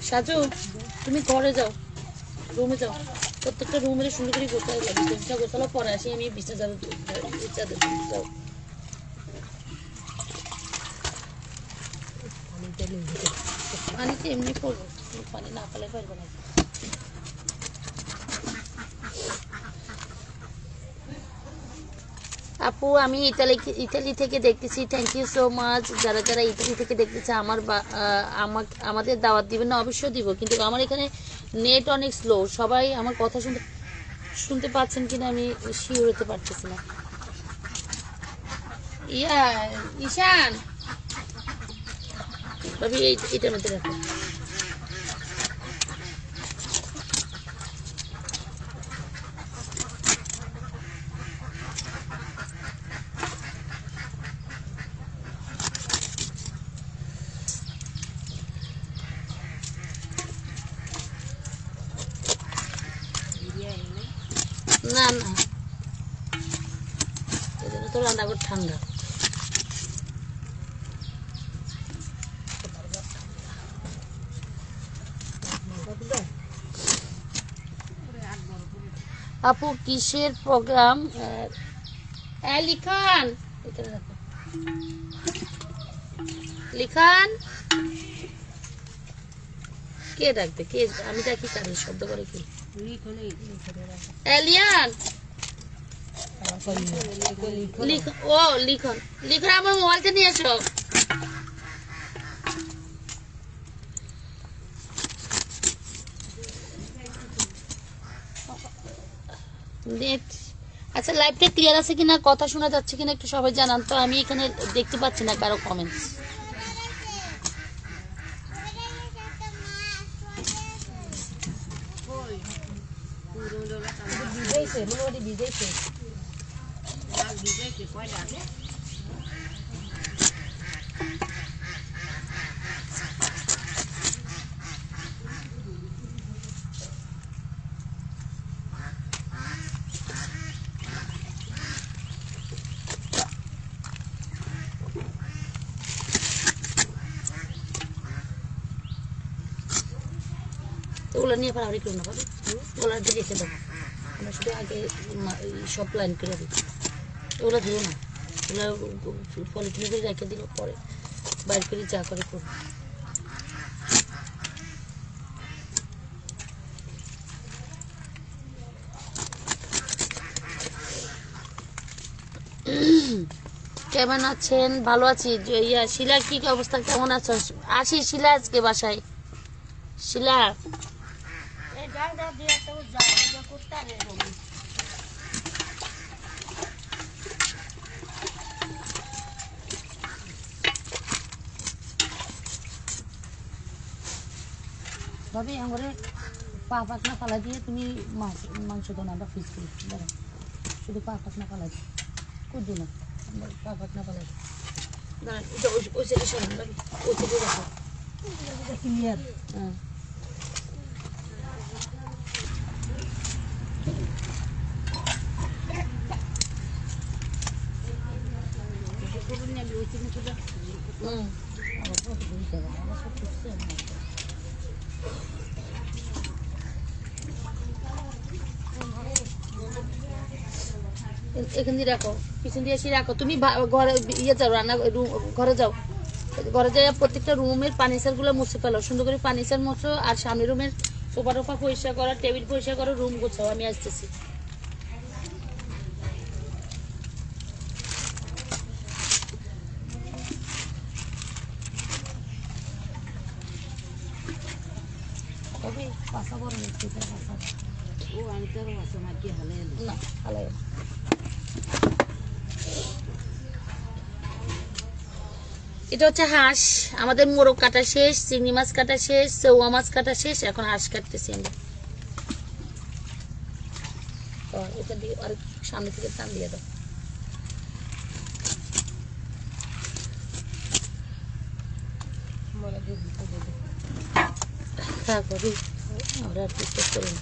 সাজু তুমি ঘরে যাও, রুমে যাও, প্রত্যেকটা রুমের সুন্দর করে গোছাই যাবে, বিছানা গোছালো পরে আসি আমি বিছানা যাবো যাও। পানিতে এমনি পড়বো, পানি না পেলে পারবো না। আপু আমি ইতালি থেকে দেখতেছি, থ্যাংক ইউ সো মাচ। যারা যারা ইতালি থেকে দেখতেছে আমাদের দাওয়াত দিবেন না? অবশ্যই দিব, কিন্তু আমার এখানে নেট অনেক স্লো, সবাই আমার কথা শুনতে পাচ্ছেন কিনা আমি শিওর হতে পারতেছি না। ঈশান ভাবি এইটার মধ্যে রাখো। না না এজন্য তো রান্নাঘর ঠান্ডা। আপু কিসের প্রোগ্রাম? লিখান লিখান কে ডাকবে? কে? আমি ডাকি কারে? শব্দ করে কি? এলিয়ান ও লিখন লিখন আমার মোবাইলটা নিয়ে এসো। নেট আচ্ছা লাইভটা ক্লিয়ার আছে কিনা, কথা শোনা যাচ্ছে কিনা একটু সবাই জানান তো, আমি এখানে দেখতে পাচ্ছি না কারো কমেন্টস। ওগুলো নিয়ে পাড়াড়ি করো না ভাবি, ওগুলো দিয়ে রেখে দেবো, আমরা শুধু আগে সব লাইন করে দিই। ওগুলো দিও না, ওগুলো পলিথিনে করে রেখে দিল, পরে বাইর করে যা করে করবো। কেমন আছেন? ভালো আছি। শিলার কি অবস্থা, কেমন আছো? আসি শিলা আজকে বাসায়। শিলা ভাবি আমারে পা পাকনা ফালা দিয়ে তুমি মাংস দাও না, আমরা ফিস করি, দাঁড়া শুধু পা পাকনা ফালা দিই, কুদু না, আমরা পা পাকনা ফালা দিই। দাঁড়ান ওই সাইডে সরান ভাবি, ওই সাইডে রাখো ক্লিয়ার। হ্যাঁ এখান দিয়ে রাখো, পিছন দিয়ে এসে রাখো। তুমি ঘরে যাও, রান্না ঘরে যাও, ঘরে যাই প্রত্যেকটা রুমের ফার্নিচার গুলো মুছে ফেলো, সুন্দর করে ফার্নিচার মুছো, আর সামনের রুমের সোফা টোফা পরিষ্কার করো, টেবিল পরিষ্কার করো, রুম গোছাও, আমি আসতেছি। এটা হচ্ছে হাঁস, আমাদের মোরগ কাটা শেষ, চিংড়ি মাছ কাটা শেষ, চৌয়া মাছ কাটা শেষ, এখন হাঁস কাটতেছি আমরা। এটা দিয়ে আর সামনে থেকে টান দিয়ে দাও। আমরা আর চেষ্টা করি না।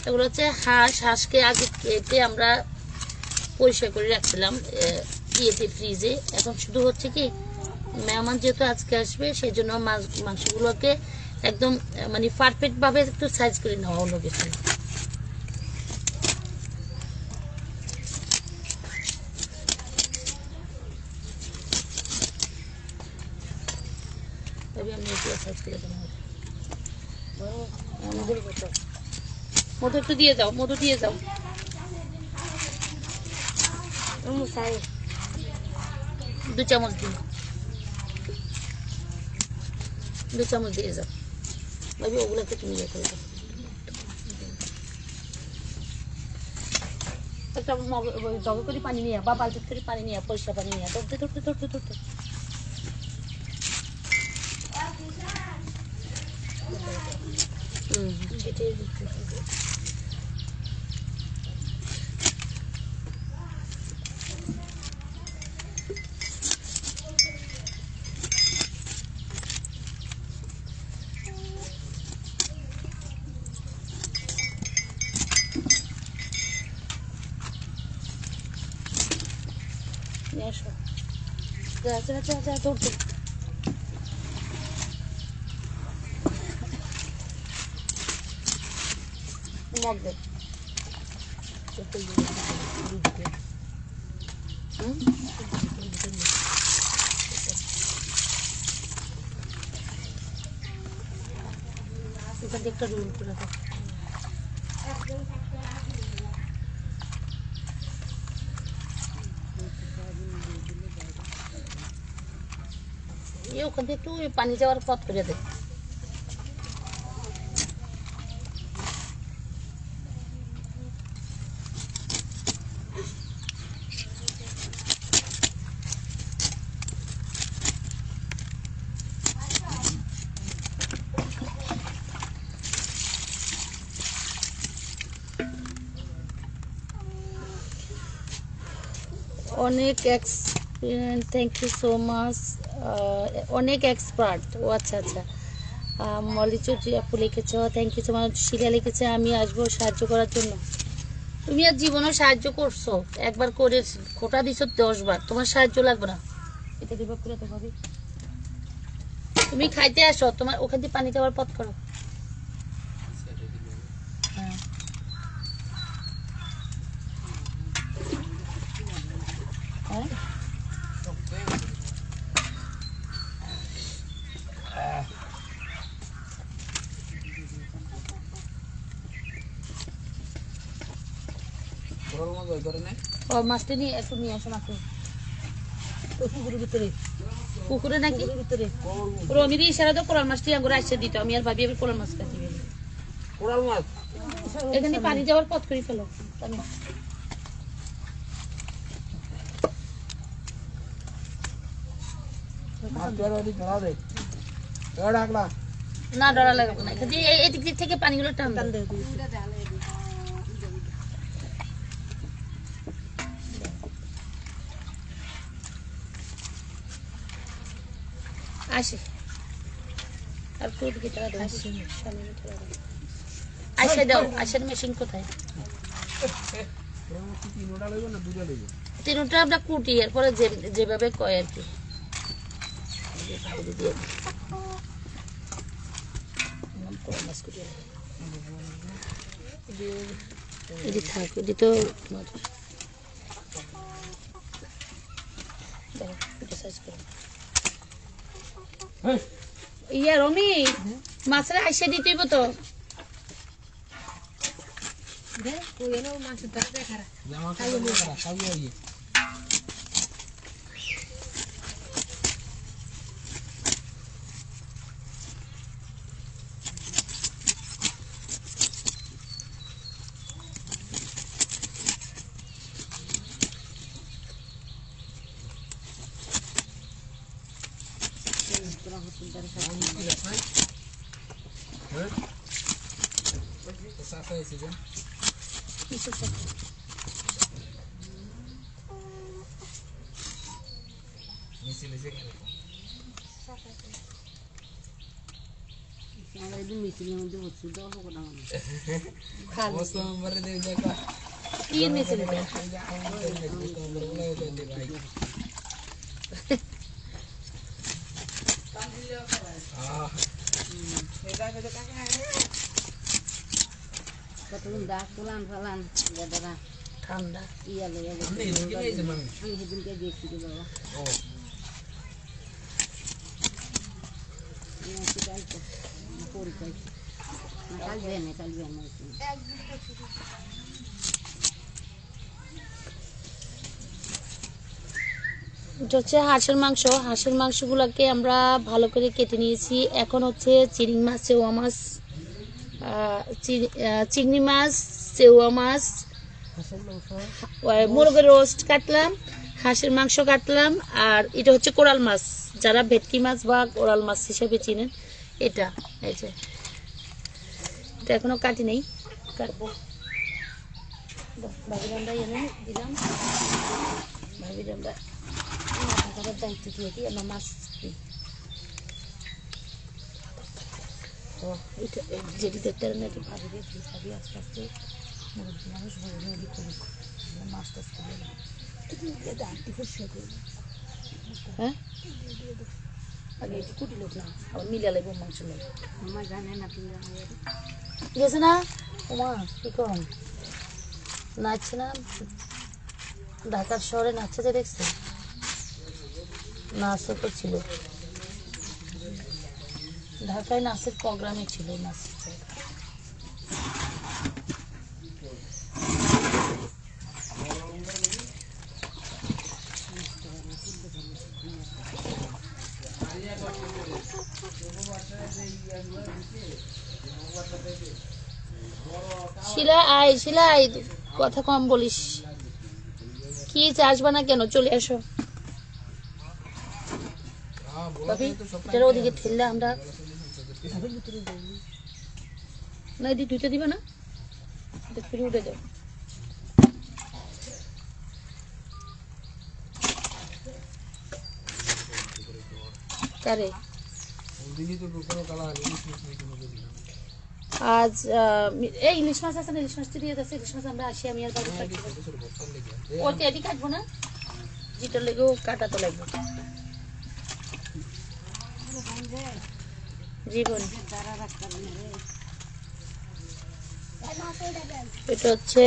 এগুলো হচ্ছে হাঁসকে আগে কেটে আমরা পরিষ্কার করে রাখছিলাম ইয়েতে ফ্রিজে। এখন শুধু হচ্ছে কি মেহমান যেহেতু আজকে আসবে সেই জন্য মাংসগুলোকে একদম মানে পারফেক্টভাবে একটু সাইজ করে নেওয়া হলো কিছু। আমি সাইজ করে দেবো। মধু একটু দিয়ে যাও, মধু দিয়ে যাও। দু চামচ দিন, 2 চামচ দিয়ে যাও ভাবি। ওগুলোকে তুমি ইয়ে করে দাও। একটা জগ করে পানি নিয়ে বা বালতি করে পানি নিয়ে, পরিষ্কার পানি নিয়ে ধরতে ধরতে ধরতে ধরতে এটাই দিতে হবে। আসো যা যা যা যা ধরতে মগ দে। একটা রোল করে দাও। ওখান থেকে একটু পানি যাওয়ার পথ করে দে। অনেক experience, thank you so much. অনেক এক্সপার্ট। ও আচ্ছা আচ্ছা। মলি চৌধুরী আপু লিখেছ, thank you so much. Shila লিখেছে আমি আসবো সাহায্য করার জন্য। তুমি আর জীবনেও সাহায্য করছো, একবার করে খোটা দিছো 10 বার, তোমার সাহায্য লাগবে না। এটা দিবা করে তো ভাবি। তুমি খাইতে আসো, তোমার ওখান থেকে পানি যাওয়ার পথ করো। হ্যাঁ মাছটা নিয়ে একটু নিয়ে আসো মাছ পুকুরের ভিতরে। পুকুরে নাকি ভিতরে রমির ইশারা তো কোরাল মাছটি আঙ্গুরে আসছে দিত। আমি আর ভাবি এবার কোরাল মাছ কাটি কোরাল মাছ এখানে পানি যাওয়ার পথ করে ফেলো। না ডরা লাগবে না, এদিক দিক থেকে পানিগুলো টান দেয়। আসে আর আসে দাও। আসার মেশিন কোথায়? তিনটা আমরা কুটি, এরপরে যেভাবে কয় আর কি। থাক এটি তো ইয়া রমি মাছের আইসা দিতে তো আমরা একদিন মিছিলের মধ্যে বসছি তো অল্প কটা মানুষ কি মিছিল কতক্ষণ ডাক তোলান ফালান দাদারা ঠান্ডা ইয়ালে আমি সেদিনকে গেছি বাবা এটা হচ্ছে হাঁসের মাংস। হাঁসের মাংসগুলোকে আমরা ভালো করে কেটে নিয়েছি। এখন হচ্ছে চিংড়ি মাছ, চেওয়া মাছ, চিংড়ি মাছ, চেওয়া মাছ, মুরগের রোস্ট কাটলাম, হাঁসের মাংস কাটলাম, আর এটা হচ্ছে কোরাল মাছ, যারা ভেটকি মাছ বা কোরাল মাছ হিসেবে চিনেন। এটা এই যে এটা এখনো কাটি নেই, কাটবো। ভাবির আমরা এনে দিলাম, ভাবির আমরা দায়িত্ব দিয়ে দিই, আমরা মাছ দিই। যেটি দেখতে না এটি ভাবি দিয়ে ভাবি আস্তে আস্তে মানুষ নদী করুক, মাছ টাছ করে হ্যাঁ আগে একটু কুটি লোক না আবার মিলা লাগবে মাংস নেই আমার জানে না গেছে না ওমা কি কম নাচছে না ঢাকার শহরে নাচছে যে দেখছে নাচও তো ছিল ঢাকায় নাচের প্রোগ্রামে ছিল নাচ শিলা আয় শিলা আয় কথা কম বলিস কি আসবা না কেন চলে আসো ওদিকে ঠেললে আমরা না এদিকে দুইটা দিবে না ফিরে উঠে যাও কারে আজ এই ইলিশ মাছ আছে না ইলিশ মাছটা দিয়ে যাচ্ছে ইলিশ মাছ আমরা আসি আমি আর বাবু ওতে এটি কাটবো না যেটা লেগেও কাটা তো লাগবে জীবন এটা হচ্ছে